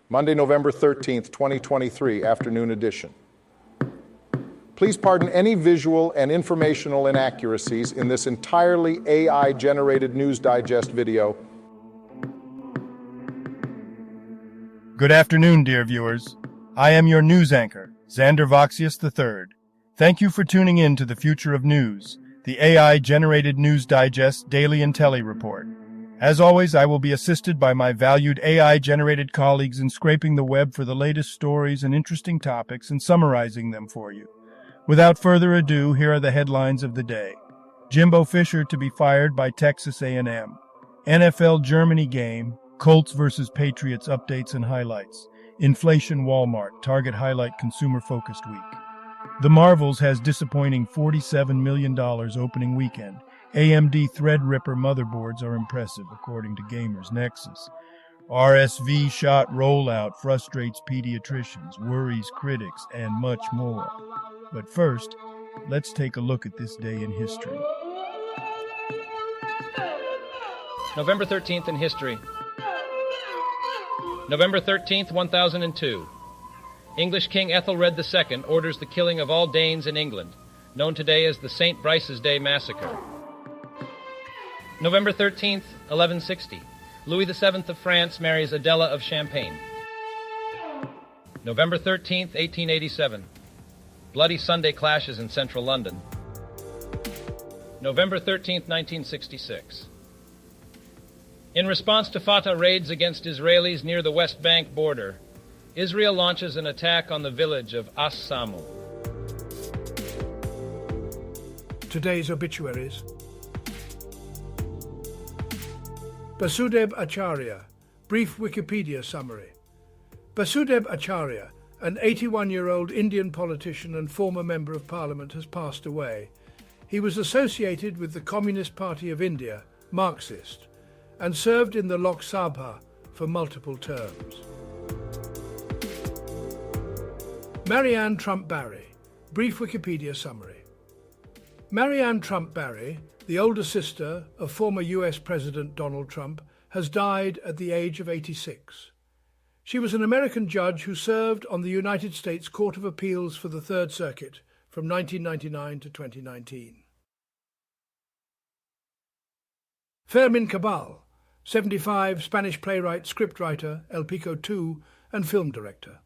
Monday, November 13th, 2023, afternoon edition. Please pardon any visual and informational inaccuracies in this entirely AI-generated News Digest video. Good afternoon, dear viewers. I am your news anchor, Xander Voxius III. Thank you for tuning in to the Future of News, the AI-generated News Digest Daily Intellireport. As always, I will be assisted by my valued AI-generated colleagues in scraping the web for the latest stories and interesting topics and summarizing them for you. Without further ado, here are the headlines of the day. Jimbo Fisher to be fired by Texas A&M. NFL Germany game, Colts vs. Patriots updates and highlights. Inflation Walmart, Target highlight consumer-focused week. The Marvels has disappointing $47 million opening weekend. AMD Threadripper motherboards are impressive, according to Gamers Nexus. RSV shot rollout frustrates pediatricians, worries critics, and much more. But first, let's take a look at this day in history. November 13th in history. November 13th, 1002. English King Ethelred II orders the killing of all Danes in England, known today as the St. Brice's Day Massacre. November 13th, 1160. Louis VII of France marries Adela of Champagne. November 13th, 1887. Bloody Sunday clashes in central London. November 13th, 1966. In response to Fatah raids against Israelis near the West Bank border, Israel launches an attack on the village of As-Samu. Today's obituaries. Basudeb Acharya, brief Wikipedia summary. Basudeb Acharya, an 81-year-old Indian politician and former Member of Parliament, has passed away. He was associated with the Communist Party of India, Marxist, and served in the Lok Sabha for multiple terms. Marianne Trump Barry, brief Wikipedia summary. Marianne Trump Barry, the older sister of former US President Donald Trump, has died at the age of 86. She was an American judge who served on the United States Court of Appeals for the Third Circuit from 1999 to 2019. Fermín Cabal, 75, Spanish playwright, scriptwriter, El Pico II, and film director.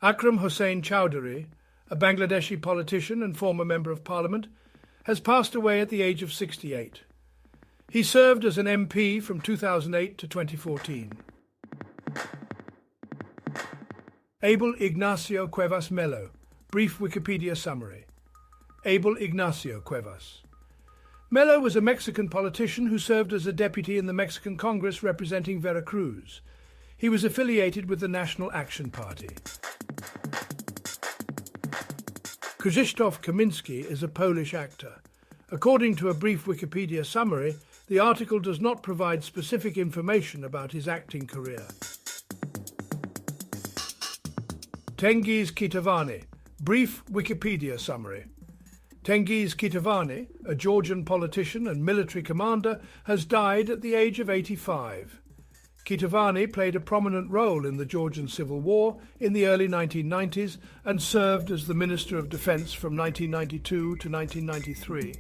Akram Hossain Chowdhury, a Bangladeshi politician and former Member of Parliament, has passed away at the age of 68. He served as an MP from 2008 to 2014. Abel Ignacio Cuevas Melo, brief Wikipedia summary. Abel Ignacio Cuevas. Melo was a Mexican politician who served as a deputy in the Mexican Congress representing Veracruz. He was affiliated with the National Action Party. Krzysztof Kaminski is a Polish actor. According to a brief Wikipedia summary, the article does not provide specific information about his acting career. Tengiz Kitavani, brief Wikipedia summary. Tengiz Kitavani, a Georgian politician and military commander, has died at the age of 85. Kitavani played a prominent role in the Georgian Civil War in the early 1990s and served as the Minister of Defense from 1992 to 1993.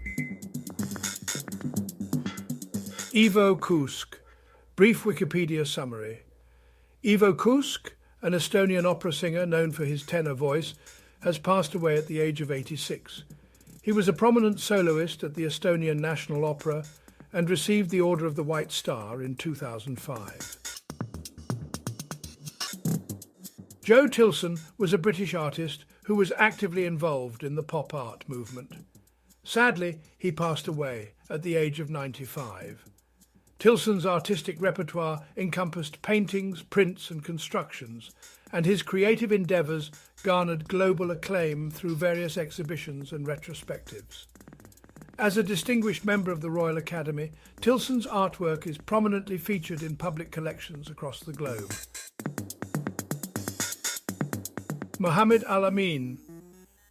Ivo Kusk, brief Wikipedia summary. Ivo Kusk, an Estonian opera singer known for his tenor voice, has passed away at the age of 86. He was a prominent soloist at the Estonian National Opera and received the Order of the White Star in 2005. Joe Tilson was a British artist who was actively involved in the pop art movement. Sadly, he passed away at the age of 95. Tilson's artistic repertoire encompassed paintings, prints and constructions, and his creative endeavours garnered global acclaim through various exhibitions and retrospectives. As a distinguished member of the Royal Academy, Tilson's artwork is prominently featured in public collections across the globe. Mohammed Al-Amin,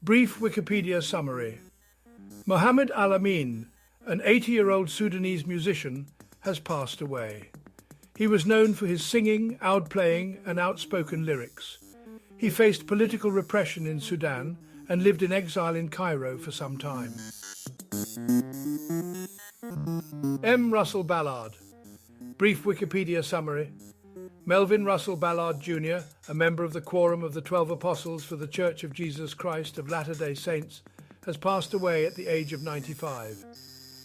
brief Wikipedia summary. Mohammed Al-Amin, an 80-year-old Sudanese musician, has passed away. He was known for his singing, oud playing, and outspoken lyrics. He faced political repression in Sudan and lived in exile in Cairo for some time. M. Russell Ballard. Brief Wikipedia summary. Melvin Russell Ballard Jr., a member of the Quorum of the 12 Apostles for the Church of Jesus Christ of Latter-day Saints, has passed away at the age of 95.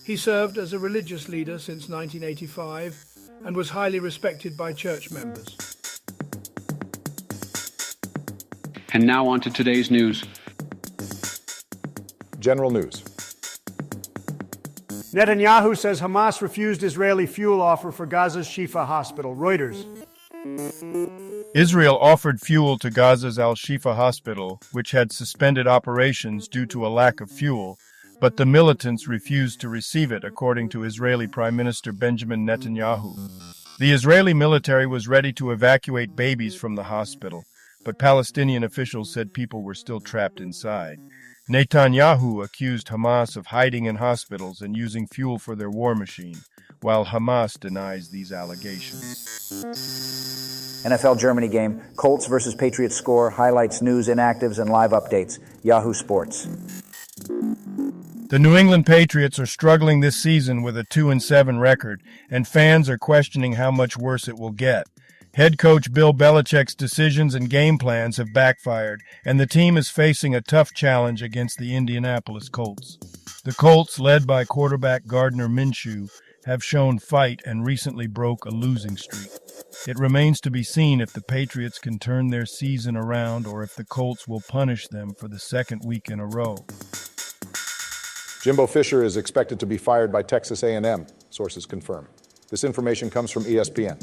He served as a religious leader since 1985 and was highly respected by church members. And now on to today's news. General news. Netanyahu says Hamas refused Israeli fuel offer for Gaza's Shifa hospital. Reuters. Israel offered fuel to Gaza's Al-Shifa hospital, which had suspended operations due to a lack of fuel, but the militants refused to receive it, according to Israeli Prime Minister Benjamin Netanyahu. The Israeli military was ready to evacuate babies from the hospital, but Palestinian officials said people were still trapped inside. Netanyahu accused Hamas of hiding in hospitals and using fuel for their war machine, while Hamas denies these allegations. NFL Germany game, Colts versus Patriots score, highlights, news, inactives, and live updates. Yahoo Sports. The New England Patriots are struggling this season with a 2-7 record, and fans are questioning how much worse it will get. Head coach Bill Belichick's decisions and game plans have backfired, and the team is facing a tough challenge against the Indianapolis Colts. The Colts, led by quarterback Gardner Minshew, have shown fight and recently broke a losing streak. It remains to be seen if the Patriots can turn their season around or if the Colts will punish them for the second week in a row. Jimbo Fisher is expected to be fired by Texas A&M, sources confirm. This information comes from ESPN.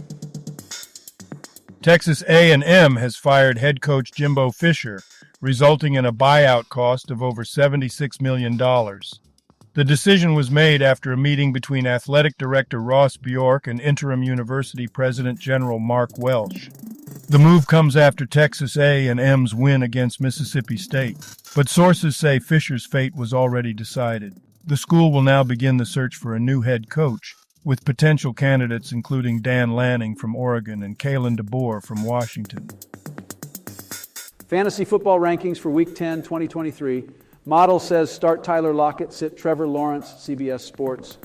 Texas A&M has fired head coach Jimbo Fisher, resulting in a buyout cost of over $76 million. The decision was made after a meeting between athletic director Ross Bjork and interim university president general Mark Welsh. The move comes after Texas A&M's win against Mississippi State, but sources say Fisher's fate was already decided. The school will now begin the search for a new head coach, with potential candidates including Dan Lanning from Oregon and Kalen DeBoer from Washington. Fantasy football rankings for Week 10, 2023. Model says start Tyler Lockett, sit Trevor Lawrence, CBS Sports.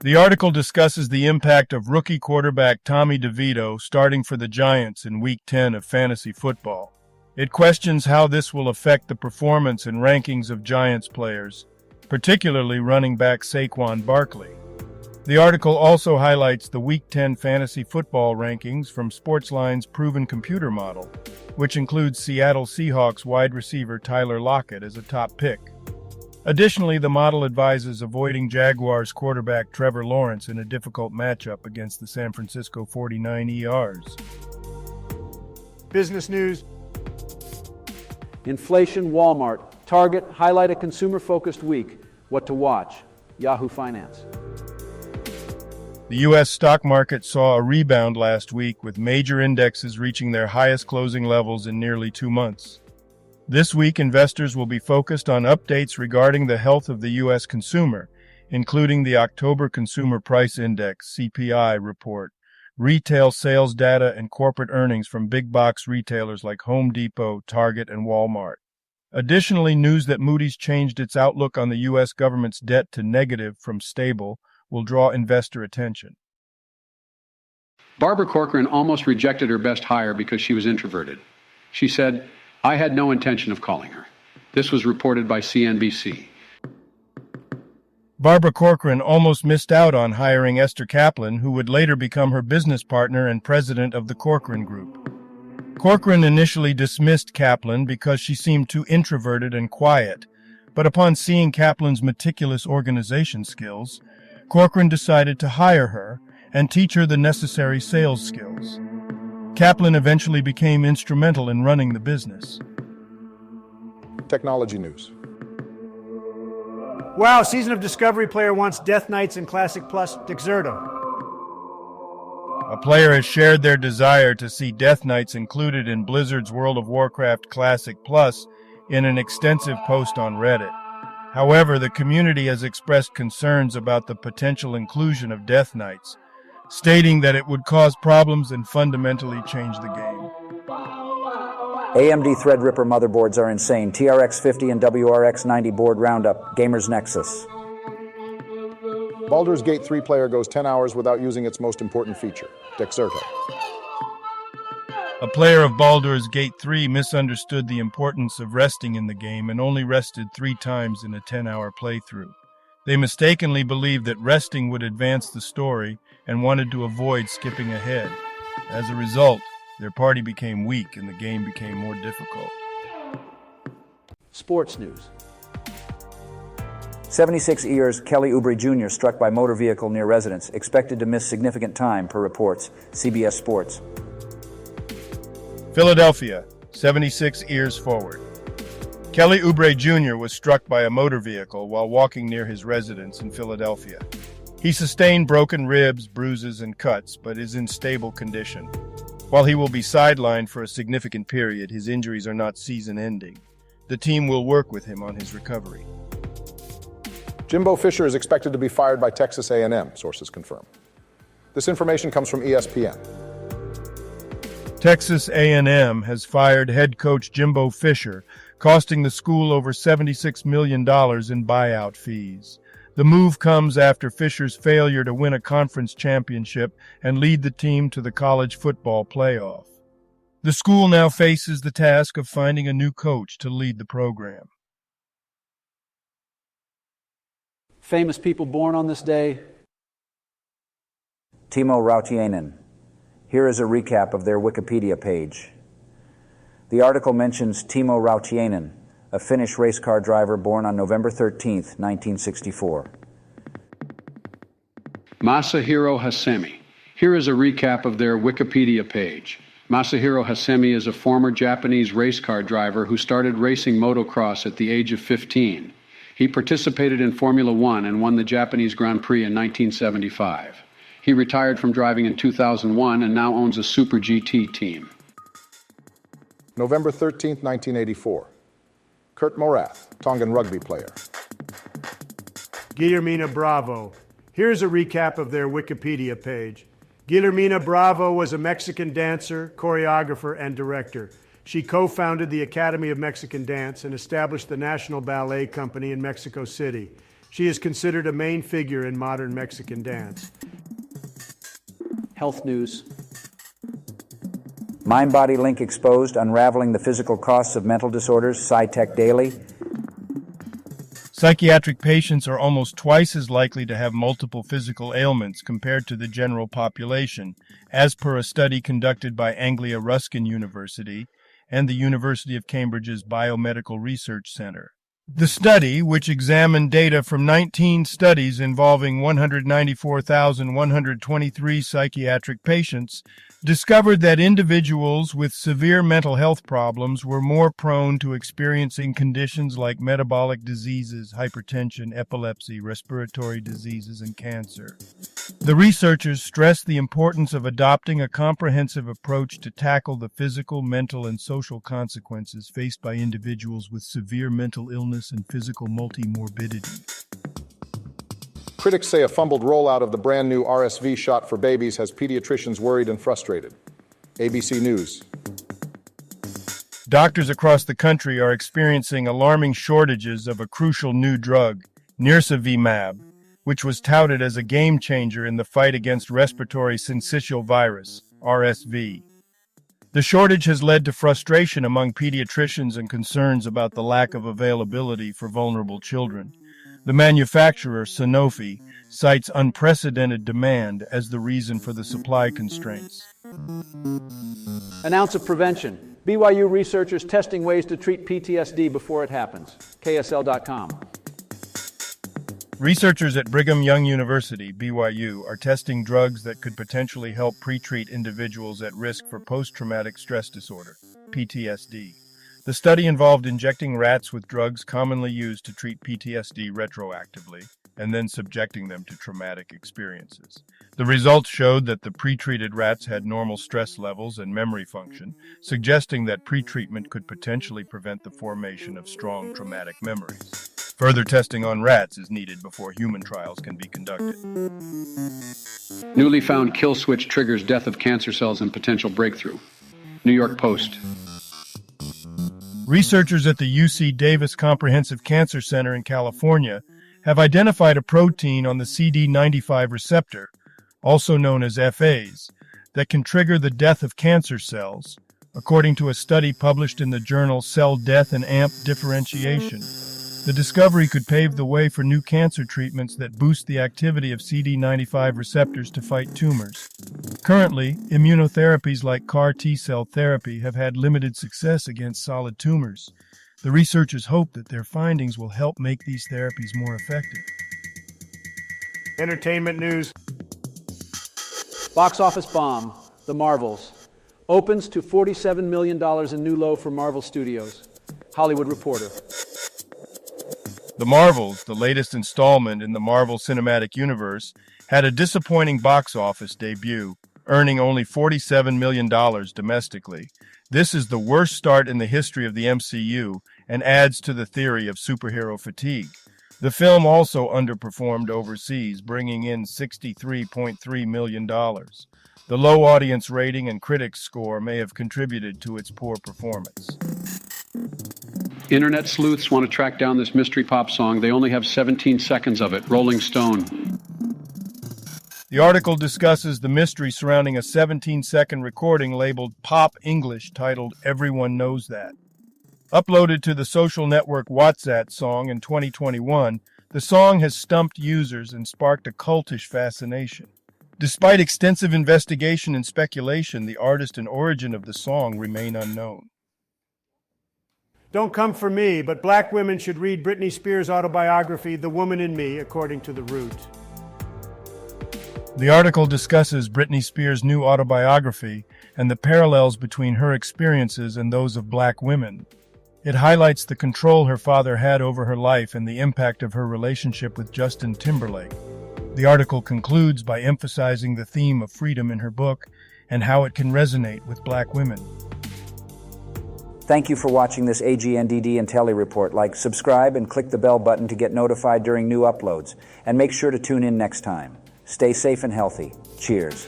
The article discusses the impact of rookie quarterback Tommy DeVito starting for the Giants in Week 10 of fantasy football. It questions how this will affect the performance and rankings of Giants players, particularly running back Saquon Barkley. The article also highlights the Week 10 fantasy football rankings from Sportsline's proven computer model, which includes Seattle Seahawks wide receiver Tyler Lockett as a top pick. Additionally, the model advises avoiding Jaguars quarterback Trevor Lawrence in a difficult matchup against the San Francisco 49ers. Business news. Inflation, Walmart. Target, highlight a consumer-focused week. What to watch. Yahoo Finance. The U.S. stock market saw a rebound last week, with major indexes reaching their highest closing levels in nearly 2 months. This week, investors will be focused on updates regarding the health of the U.S. consumer, including the October Consumer Price Index (CPI) report, retail sales data, and corporate earnings from big-box retailers like Home Depot, Target, and Walmart. Additionally, news that Moody's changed its outlook on the U.S. government's debt to negative from stable will draw investor attention. Barbara Corcoran almost rejected her best hire because she was introverted. She said, "I had no intention of calling her." This was reported by CNBC. Barbara Corcoran almost missed out on hiring Esther Kaplan, who would later become her business partner and president of the Corcoran Group. Corcoran initially dismissed Kaplan because she seemed too introverted and quiet, but upon seeing Kaplan's meticulous organization skills, Corcoran decided to hire her and teach her the necessary sales skills. Kaplan eventually became instrumental in running the business. Technology news. Wow, Season of Discovery player wants Death Knights and Classic Plus Dexerto. A player has shared their desire to see Death Knights included in Blizzard's World of Warcraft Classic Plus in an extensive post on Reddit. However, the community has expressed concerns about the potential inclusion of Death Knights, stating that it would cause problems and fundamentally change the game. AMD Threadripper motherboards are insane. TRX 50 and WRX 90 board roundup. Gamers Nexus. Baldur's Gate 3 player goes 10 hours without using its most important feature, Dexerto. A player of Baldur's Gate 3 misunderstood the importance of resting in the game and only rested 3 times in a 10-hour playthrough. They mistakenly believed that resting would advance the story and wanted to avoid skipping ahead. As a result, their party became weak and the game became more difficult. Sports news. 76 years Kelly Oubre Jr. struck by motor vehicle near residence, expected to miss significant time, per reports. CBS Sports. Philadelphia, 76 years forward. Kelly Oubre Jr. was struck by a motor vehicle while walking near his residence in Philadelphia. He sustained broken ribs, bruises, and cuts, but is in stable condition. While he will be sidelined for a significant period, his injuries are not season-ending. The team will work with him on his recovery. Jimbo Fisher is expected to be fired by Texas A&M, sources confirm. This information comes from ESPN. Texas A&M has fired head coach Jimbo Fisher, costing the school over $76 million in buyout fees. The move comes after Fisher's failure to win a conference championship and lead the team to the college football playoff. The school now faces the task of finding a new coach to lead the program. Famous people born on this day. Timo Rautiainen. Here is a recap of their Wikipedia page. The article mentions Timo Rautiainen, a Finnish race car driver born on November 13, 1964. Masahiro Hasemi. Here is a recap of their Wikipedia page. Masahiro Hasemi is a former Japanese race car driver who started racing motocross at the age of 15. He participated in Formula One and won the Japanese Grand Prix in 1975. He retired from driving in 2001 and now owns a Super GT team. November 13, 1984. Kurt Morath, Tongan rugby player. Guillermina Bravo. Here's a recap of their Wikipedia page. Guillermina Bravo was a Mexican dancer, choreographer, and director. She co-founded the Academy of Mexican Dance and established the National Ballet Company in Mexico City. She is considered a main figure in modern Mexican dance. Health news. Mind-body link exposed, unraveling the physical costs of mental disorders. SciTech Daily. Psychiatric patients are almost twice as likely to have multiple physical ailments compared to the general population, as per a study conducted by Anglia Ruskin University and the University of Cambridge's Biomedical Research Center. The study, which examined data from 19 studies involving 194,123 psychiatric patients, discovered that individuals with severe mental health problems were more prone to experiencing conditions like metabolic diseases, hypertension, epilepsy, respiratory diseases, and cancer. The researchers stressed the importance of adopting a comprehensive approach to tackle the physical, mental, and social consequences faced by individuals with severe mental illness and physical multimorbidity. Critics say a fumbled rollout of the brand new RSV shot for babies has pediatricians worried and frustrated. ABC News. Doctors across the country are experiencing alarming shortages of a crucial new drug, nirsevimab, which was touted as a game changer in the fight against respiratory syncytial virus, RSV. The shortage has led to frustration among pediatricians and concerns about the lack of availability for vulnerable children. The manufacturer, Sanofi, cites unprecedented demand as the reason for the supply constraints. An ounce of prevention. BYU researchers testing ways to treat PTSD before it happens. KSL.com. Researchers at Brigham Young University, BYU, are testing drugs that could potentially help pre-treat individuals at risk for post-traumatic stress disorder, PTSD. The study involved injecting rats with drugs commonly used to treat PTSD retroactively, and then subjecting them to traumatic experiences. The results showed that the pre-treated rats had normal stress levels and memory function, suggesting that pre-treatment could potentially prevent the formation of strong traumatic memories. Further testing on rats is needed before human trials can be conducted. Newly found kill switch triggers death of cancer cells and potential breakthrough. New York Post. Researchers at the UC Davis Comprehensive Cancer Center in California have identified a protein on the CD95 receptor, also known as FAs, that can trigger the death of cancer cells, according to a study published in the journal Cell Death and AMP Differentiation. The discovery could pave the way for new cancer treatments that boost the activity of CD95 receptors to fight tumors. Currently, immunotherapies like CAR T-cell therapy have had limited success against solid tumors. The researchers hope that their findings will help make these therapies more effective. Entertainment news. Box office bomb, The Marvels. Opens to $47 million in new low for Marvel Studios. Hollywood Reporter. The Marvels, the latest installment in the Marvel Cinematic Universe, had a disappointing box office debut, earning only $47 million domestically. This is the worst start in the history of the MCU and adds to the theory of superhero fatigue. The film also underperformed overseas, bringing in $63.3 million. The low audience rating and critics' score may have contributed to its poor performance. Internet sleuths want to track down this mystery pop song. They only have 17 seconds of it. Rolling Stone. The article discusses the mystery surrounding a 17-second recording labeled Pop English titled Everyone Knows That. Uploaded to the social network WhatsApp song in 2021, the song has stumped users and sparked a cultish fascination. Despite extensive investigation and speculation, the artist and origin of the song remain unknown. Don't come for me, but black women should read Britney Spears' autobiography, The Woman in Me, according to The Root. The article discusses Britney Spears' new autobiography and the parallels between her experiences and those of black women. It highlights the control her father had over her life and the impact of her relationship with Justin Timberlake. The article concludes by emphasizing the theme of freedom in her book and how it can resonate with black women. Thank you for watching this AGNDD Intellireport. Like, subscribe, and click the bell button to get notified during new uploads. And make sure to tune in next time. Stay safe and healthy. Cheers.